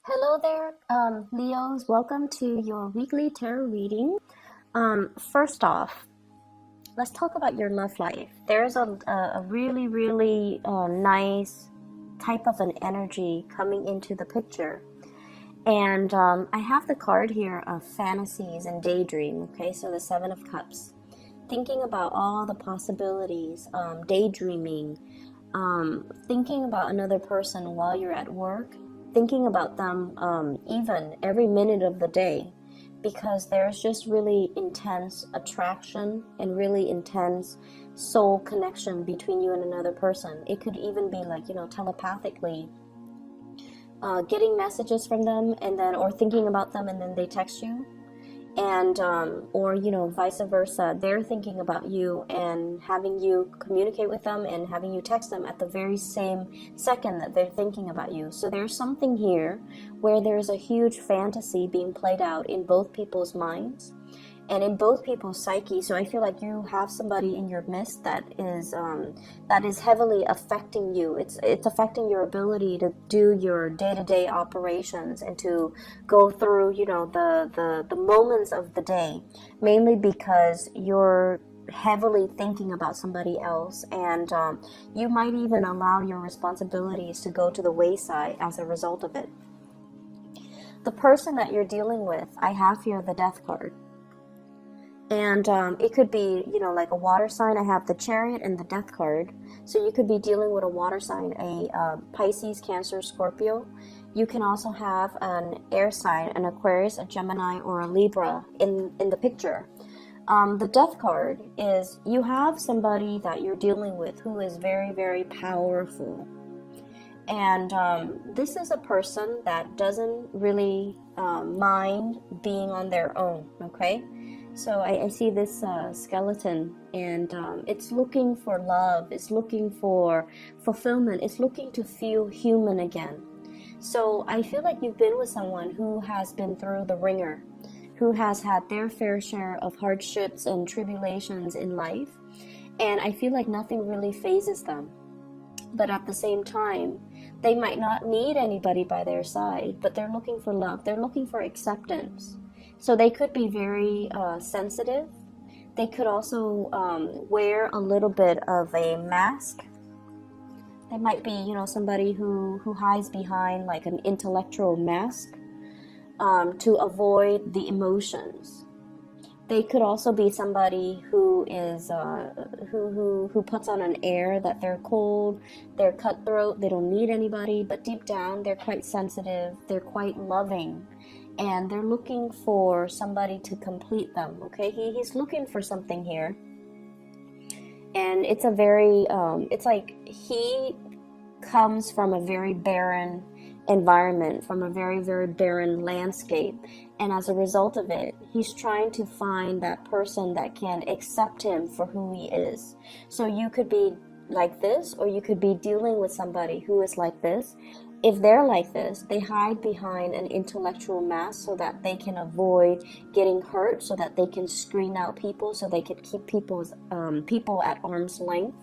Hello there, Leos. Welcome to your weekly tarot reading. First off, let's talk about your love life. There's a really, really nice type of an energy coming into the picture. And I have the card here of fantasies and daydream, okay? So the Seven of Cups. Thinking about all the possibilities, daydreaming, thinking about another person while you're at work, thinking about them even every minute of the day, because there's just really intense attraction and really intense soul connection between you and another person. It could even be like, telepathically getting messages from them and then, or thinking about them and then they text you, and or vice versa, they're thinking about you and having you communicate with them and having you text them at the very same second that they're thinking about you. So there's something here where there's a huge fantasy being played out in both people's minds and in both people's psyche. So I feel like you have somebody in your midst that is heavily affecting you. It's affecting your ability to do your day-to-day operations and to go through, the moments of the day, mainly because you're heavily thinking about somebody else, and you might even allow your responsibilities to go to the wayside as a result of it. The person that you're dealing with, I have here the Death card. And it could be, like a water sign. I have the Chariot and the Death card. So you could be dealing with a water sign, a Pisces, Cancer, Scorpio. You can also have an air sign, an Aquarius, a Gemini, or a Libra in the picture. The Death card is you have somebody that you're dealing with who is very, very powerful. And this is a person that doesn't really mind being on their own, okay? So I see this skeleton, and it's looking for love, it's looking for fulfillment, it's looking to feel human again. So I feel like you've been with someone who has been through the ringer, who has had their fair share of hardships and tribulations in life, and I feel like nothing really phases them. But at the same time, they might not need anybody by their side, but they're looking for love, they're looking for acceptance. So they could be very sensitive. They could also wear a little bit of a mask. They might be, somebody who hides behind like an intellectual mask to avoid the emotions. They could also be somebody who is who puts on an air that they're cold, they're cutthroat, they don't need anybody, but deep down they're quite sensitive, they're quite loving. And they're looking for somebody to complete them, okay? He's looking for something here. And it's a very, it's like he comes from a very barren environment, from a very, very barren landscape. And as a result of it, he's trying to find that person that can accept him for who he is. So you could be like this, or you could be dealing with somebody who is like this. If they're like this, they hide behind an intellectual mask so that they can avoid getting hurt, so that they can screen out people, so they can keep people at arm's length,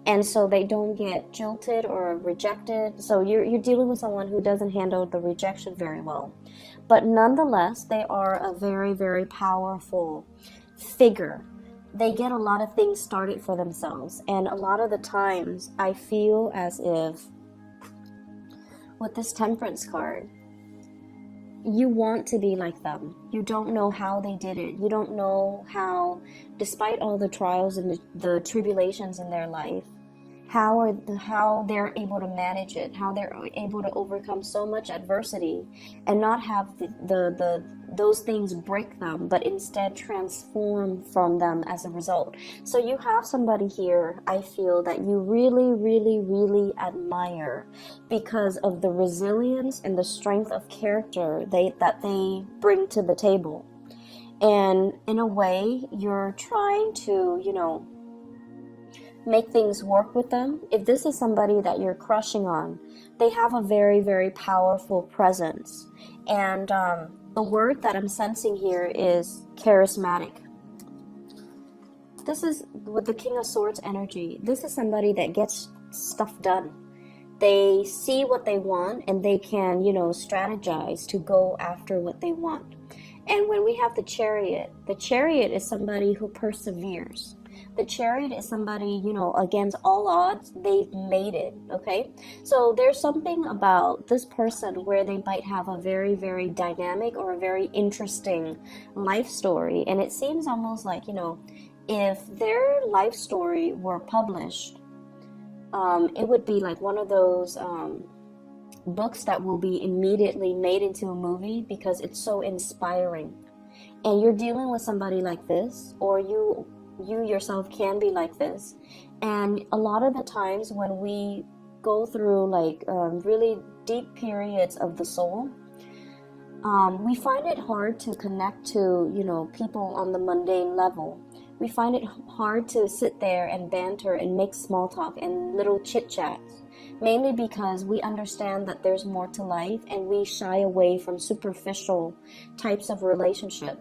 and so they don't get jilted or rejected. So you're dealing with someone who doesn't handle the rejection very well. But nonetheless, they are a very, very powerful figure. They get a lot of things started for themselves, and a lot of the times I feel as if with this Temperance card, you want to be like them. You don't know how they did it. You don't know how, despite all the trials and the tribulations in their life, how they're able to manage it, how they're able to overcome so much adversity and not have those things break them, but instead transform from them as a result. So you have somebody here, I feel, that you really, really, really admire because of the resilience and the strength of character that they bring to the table. And in a way, you're trying to, make things work with them. If this is somebody that you're crushing on, they have a very, very powerful presence. And the word that I'm sensing here is charismatic. This is with the King of Swords energy. This is somebody that gets stuff done. They see what they want and they can, strategize to go after what they want. And when we have the chariot is somebody who perseveres. The chariot is somebody, against all odds, they've made it, okay? So there's something about this person where they might have a very, very dynamic or a very interesting life story. And it seems almost like, if their life story were published, it would be like one of those books that will be immediately made into a movie because it's so inspiring. And you're dealing with somebody like this, or you yourself can be like this. And a lot of the times when we go through like really deep periods of the soul, we find it hard to connect to, people on the mundane level. We find it hard to sit there and banter and make small talk and little chit chats, mainly because we understand that there's more to life and we shy away from superficial types of relationship.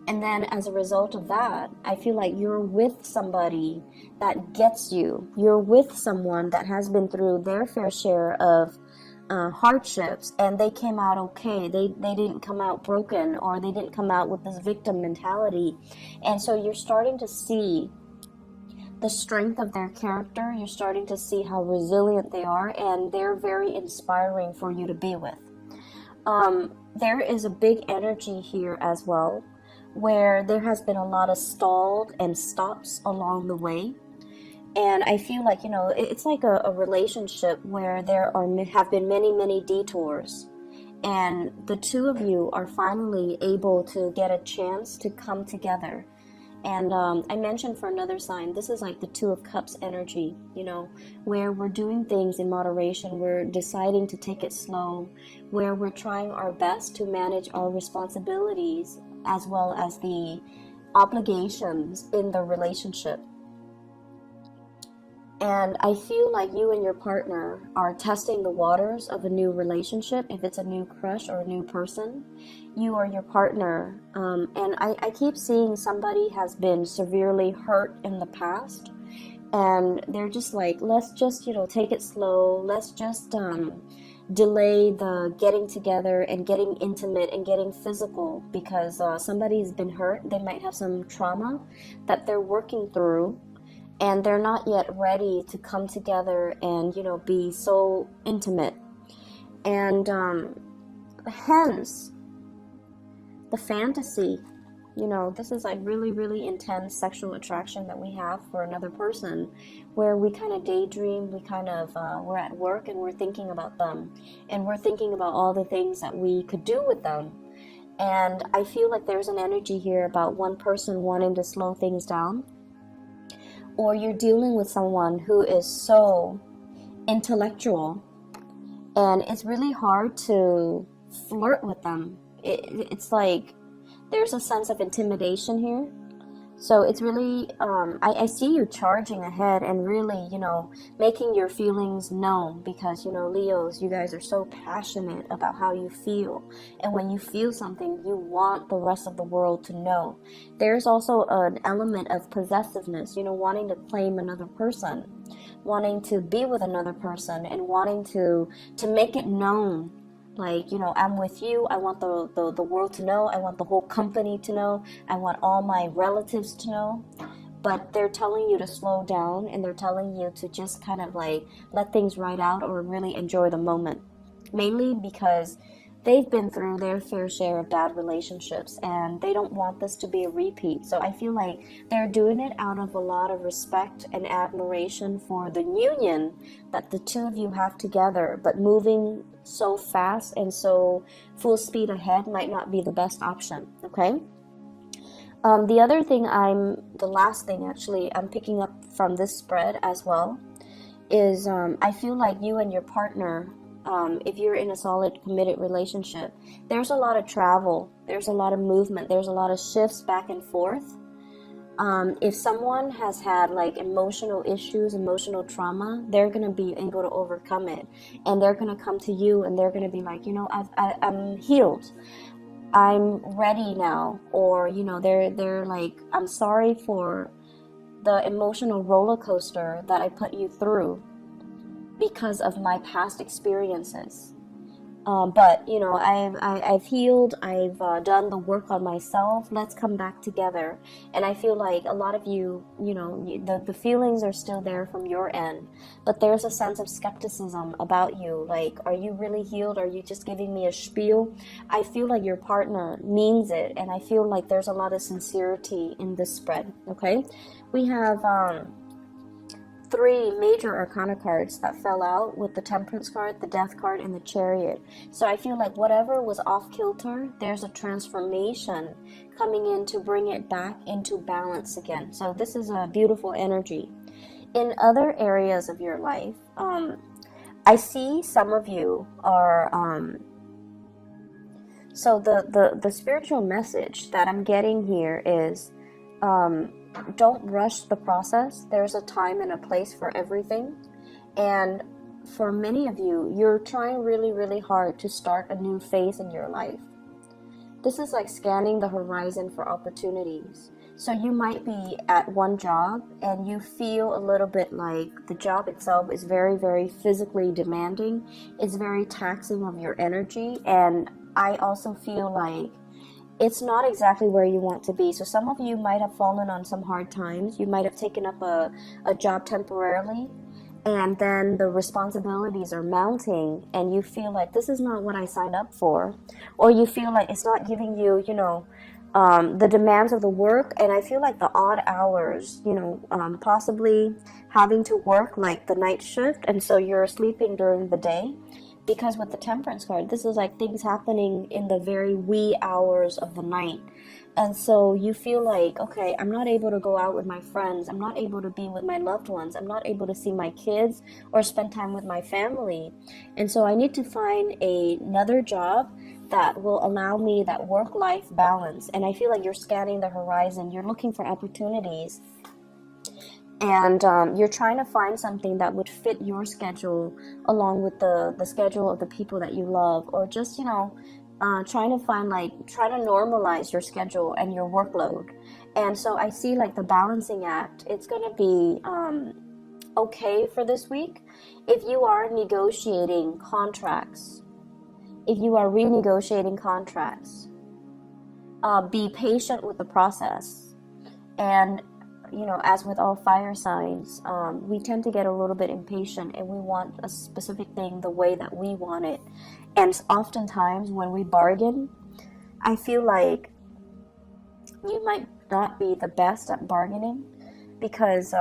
And then as a result of that, I feel like you're with somebody that gets you. You're with someone that has been through their fair share of hardships, and they came out okay. They didn't come out broken, or they didn't come out with this victim mentality. And so you're starting to see the strength of their character. You're starting to see how resilient they are, and they're very inspiring for you to be with. There is a big energy here as well, where there has been a lot of stalled and stops along the way. And I feel like, it's like a relationship where there have been many, many detours. And the two of you are finally able to get a chance to come together. And I mentioned for another sign, this is like the Two of Cups energy, where we're doing things in moderation. We're deciding to take it slow, where we're trying our best to manage our responsibilities as well as the obligations in the relationship. And I feel like you and your partner are testing the waters of a new relationship. If it's a new crush or a new person, you or your partner. And I keep seeing somebody has been severely hurt in the past. And they're just like, let's just, take it slow. Let's just delay the getting together and getting intimate and getting physical, because somebody's been hurt. They might have some trauma that they're working through. And they're not yet ready to come together and, be so intimate. And hence, the fantasy, this is like really, really intense sexual attraction that we have for another person, where we kind of daydream, we're at work and we're thinking about them. And we're thinking about all the things that we could do with them. And I feel like there's an energy here about one person wanting to slow things down. Or you're dealing with someone who is so intellectual, and it's really hard to flirt with them. It's like there's a sense of intimidation here. So it's really, I see you charging ahead and really, making your feelings known, because, Leos, you guys are so passionate about how you feel. And when you feel something, you want the rest of the world to know. There's also an element of possessiveness, wanting to claim another person, wanting to be with another person, and wanting to make it known. Like, I'm with you. I want the world to know. I want the whole company to know. I want all my relatives to know. But they're telling you to slow down, and they're telling you to just kind of like let things ride out or really enjoy the moment. Mainly because they've been through their fair share of bad relationships, and they don't want this to be a repeat. So I feel like they're doing it out of a lot of respect and admiration for the union that the two of you have together. But moving so fast and so full speed ahead might not be the best option, okay? The last thing actually I'm picking up from this spread as well is I feel like you and your partner, if you're in a solid committed relationship, there's a lot of travel, there's a lot of movement, there's a lot of shifts back and forth. If someone has had like emotional issues, emotional trauma, they're going to be able to overcome it. And they're going to come to you and they're going to be like, I'm healed. I'm ready now. Or, they're like, I'm sorry for the emotional roller coaster that I put you through. because of my past experiences. But you know, I've healed. I've done the work on myself. Let's come back together. And I feel like a lot of you, you know, the feelings are still there from your end, but there's a sense of skepticism about you. Like, are you really healed? Are you just giving me a spiel? I feel like your partner means it, and I feel like there's a lot of sincerity in this spread. Okay, we have three major arcana cards that fell out, with the Temperance card, the Death card, and the Chariot. So I feel like whatever was off kilter, there's a transformation coming in to bring it back into balance again. So this is a beautiful energy. In other areas of your life, I see some of you are so the spiritual message that I'm getting here is, don't rush the process. There's a time and a place for everything. And for many of you, you're trying really, really hard to start a new phase in your life. This is like scanning the horizon for opportunities. So you might be at one job and you feel a little bit like the job itself is very, very physically demanding. It's very taxing of your energy. And I also feel like it's not exactly where you want to be. So some of you might have fallen on some hard times. You might have taken up a job temporarily, and then the responsibilities are mounting, and you feel like this is not what I signed up for, or you feel like it's not giving you, you know, the demands of the work. And I feel like the odd hours, you know, possibly having to work like the night shift, and so you're sleeping during the day. Because with the Temperance card, this is like things happening in the very wee hours of the night. And so you feel like, okay, I'm not able to go out with my friends. I'm not able to be with my loved ones. I'm not able to see my kids or spend time with my family. And so I need to find another job that will allow me that work-life balance. And I feel like you're scanning the horizon. You're looking for opportunities. And you're trying to find something that would fit your schedule along with the schedule of the people that you love, or just, you know, trying to normalize your schedule and your workload. And so I see like the balancing act. It's going to be okay for this week. If you are negotiating contracts, if you are renegotiating contracts, be patient with the process. And you know, as with all fire signs, we tend to get a little bit impatient, and we want a specific thing the way that we want it. And oftentimes when we bargain, I feel like you might not be the best at bargaining, because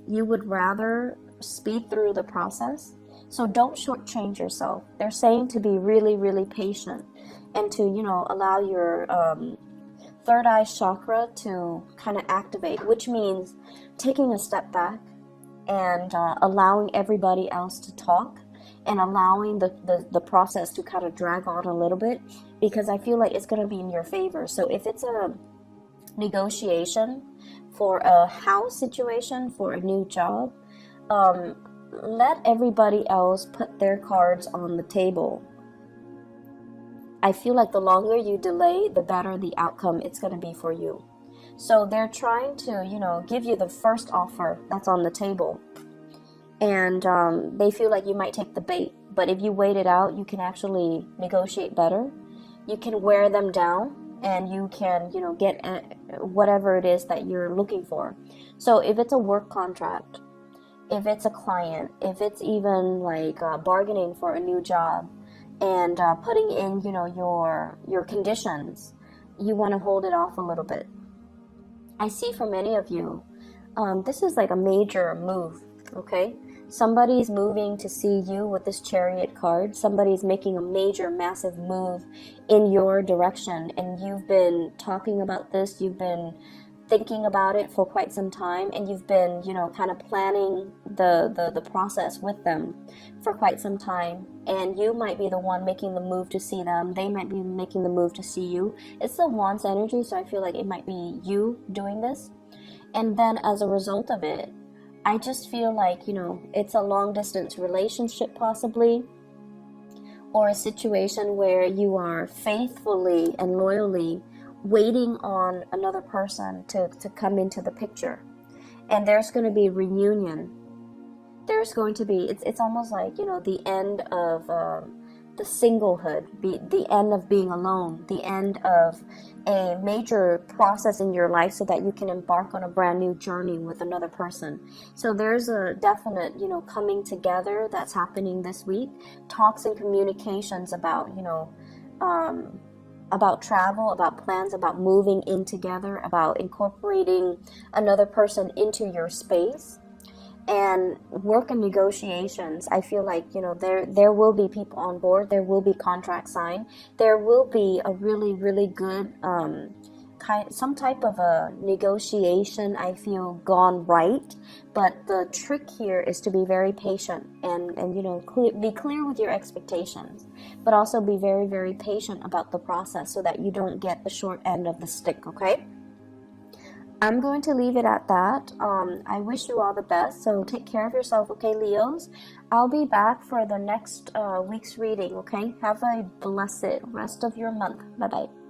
you would rather speed through the process. So don't shortchange yourself. They're saying to be really, really patient, and to, you know, allow your third eye chakra to kind of activate, which means taking a step back and allowing everybody else to talk, and allowing the process to kind of drag on a little bit, because I feel like it's going to be in your favor. So if it's a negotiation for a house situation, for a new job, let everybody else put their cards on the table. I feel like the longer you delay, the better the outcome it's going to be for you. So they're trying to, you know, give you the first offer that's on the table. And they feel like you might take the bait. But if you wait it out, you can actually negotiate better. You can wear them down, and you can, you know, get whatever it is that you're looking for. So if it's a work contract, if it's a client, if it's even like bargaining for a new job, and putting in, you know, your conditions, you want to hold it off a little bit. I see for many of you, this is like a major move, okay? Somebody's moving to see you with this Chariot card. Somebody's making a major, massive move in your direction, and you've been talking about this, you've been thinking about it for quite some time, and you've been, you know, kind of planning the process with them for quite some time. And you might be the one making the move to see them. They might be making the move to see you. It's the Wands energy, so I feel like it might be you doing this. And then as a result of it, I just feel like, you know, it's a long distance relationship possibly, or a situation where you are faithfully and loyally waiting on another person to come into the picture. And there's going to be reunion. there's going to be, it's almost like, you know, the end of the singlehood, the end of being alone, the end of a major process in your life so that you can embark on a brand new journey with another person. So there's a definite, you know, coming together that's happening this week. Talks and communications about, you know, about travel, about plans, about moving in together, about incorporating another person into your space. And work and negotiations, I feel like, you know, there will be people on board, there will be contracts signed, there will be a really, really good some type of a negotiation, I feel, gone right. But the trick here is to be very patient and you know, be clear with your expectations, but also be very, very patient about the process so that you don't get the short end of the stick, okay? I'm going to leave it at that. I wish you all the best, so take care of yourself, okay, Leos? I'll be back for the next week's reading, okay? Have a blessed rest of your month. Bye-bye.